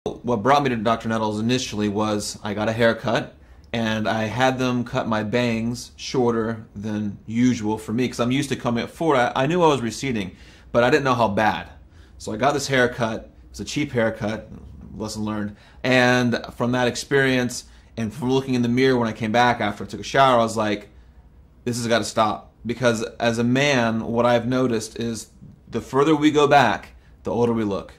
What brought me to Dr. Nettles initially was I got a haircut, and I had them cut my bangs shorter than usual for me because I'm used to coming at forward. I knew I was receding, but I didn't know how bad. So I got this haircut. It was a cheap haircut, lesson learned. And from that experience and from looking in the mirror when I came back after I took a shower, I was like, this has got to stop. Because as a man, what I've noticed is the further we go back, the older we look.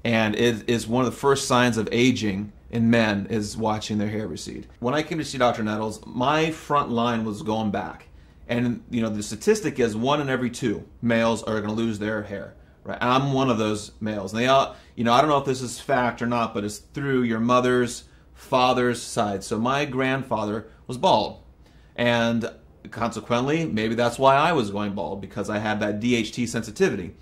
And it is one of the first signs of aging in men is watching their hair recede. When I came to see Dr. Nettles, my front line was going back. And you know, the statistic is 1 in every 2 males are going to lose their hair. Right? And I'm one of those males. And they all, you know, I don't know if this is fact or not, but it's through your mother's father's side. So my grandfather was bald. And consequently, maybe that's why I was going bald, because I had that DHT sensitivity.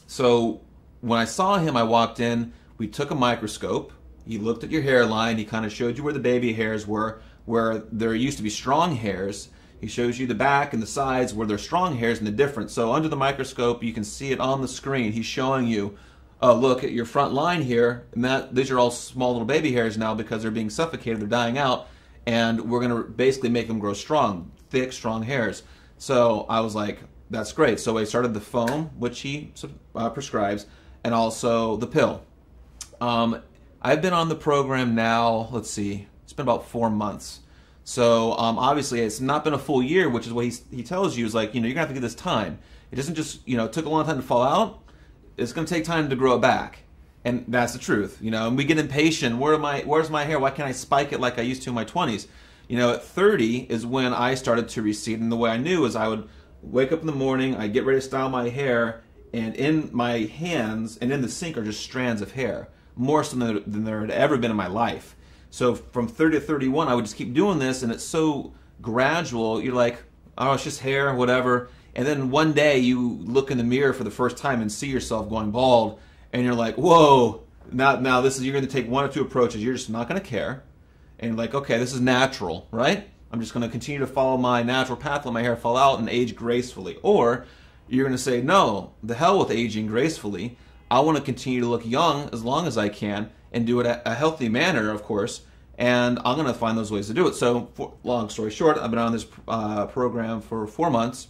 So when I saw him, I walked in, we took a microscope, he looked at your hairline, he kind of showed you where the baby hairs were, where there used to be strong hairs. He shows you the back and the sides where there's strong hairs and the difference. So under the microscope, you can see it on the screen. He's showing you, oh, look at your front line here, and these are all small little baby hairs now because they're being suffocated, they're dying out, and we're going to basically make them grow strong, thick, strong hairs. So I was like, that's great. So I started the foam, which he prescribes, and also the pill. I've been on the program now, let's see, it's been about 4 months. So obviously it's not been a full year, which is what he tells you is like, you know, you're gonna have to give this time. It doesn't just, you know, it took a long time to fall out. It's gonna take time to grow it back. And that's the truth, you know, and we get impatient. Where's my hair? Why can't I spike it like I used to in my 20s? You know, at 30 is when I started to recede, and the way I knew is I would wake up in the morning, I'd get ready to style my hair, and in my hands and in the sink are just strands of hair, more so than there had ever been in my life. So from 30 to 31, I would just keep doing this, and it's so gradual. You're like, oh, it's just hair, whatever. And then one day you look in the mirror for the first time and see yourself going bald, and you're like, whoa, now this is, you're going to take 1 or 2 approaches. You're just not going to care. And you're like, okay, this is natural, right? I'm just going to continue to follow my natural path, let my hair fall out and age gracefully. Or you're going to say, no, the hell with aging gracefully. I want to continue to look young as long as I can and do it a healthy manner, of course, and I'm going to find those ways to do it. So, long story short, I've been on this program for 4 months.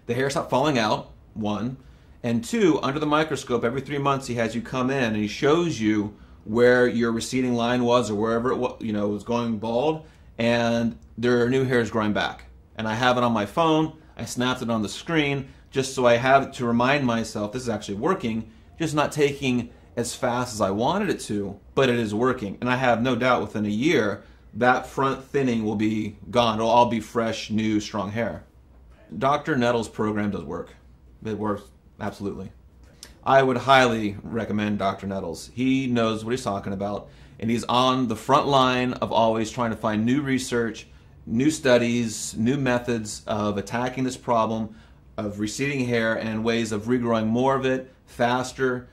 The hair stopped falling out, 1. And 2, under the microscope, every 3 months he has you come in and he shows you where your receding line was or wherever it was, you know, was going bald, and there are new hairs growing back. And I have it on my phone. I snapped it on the screen just so I have to remind myself this is actually working, just not taking as fast as I wanted it to, but it is working. And I have no doubt within a year that front thinning will be gone. It'll all be fresh, new, strong hair. Dr. Nettles' program does work. It works absolutely. I would highly recommend Dr. Nettles. He knows what he's talking about, and he's on the front line of always trying to find new research, new studies, new methods of attacking this problem of receding hair and ways of regrowing more of it faster,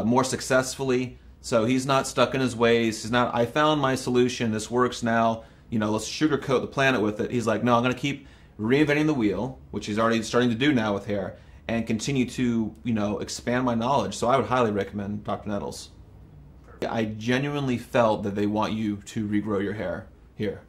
more successfully. So he's not stuck in his ways. He's not, I found my solution, this works now, you know, let's sugarcoat the planet with it. He's like, no, I'm going to keep reinventing the wheel, which he's already starting to do now with hair, and continue to, you know, expand my knowledge. So I would highly recommend Dr. Nettles. I genuinely felt that they want you to regrow your hair here.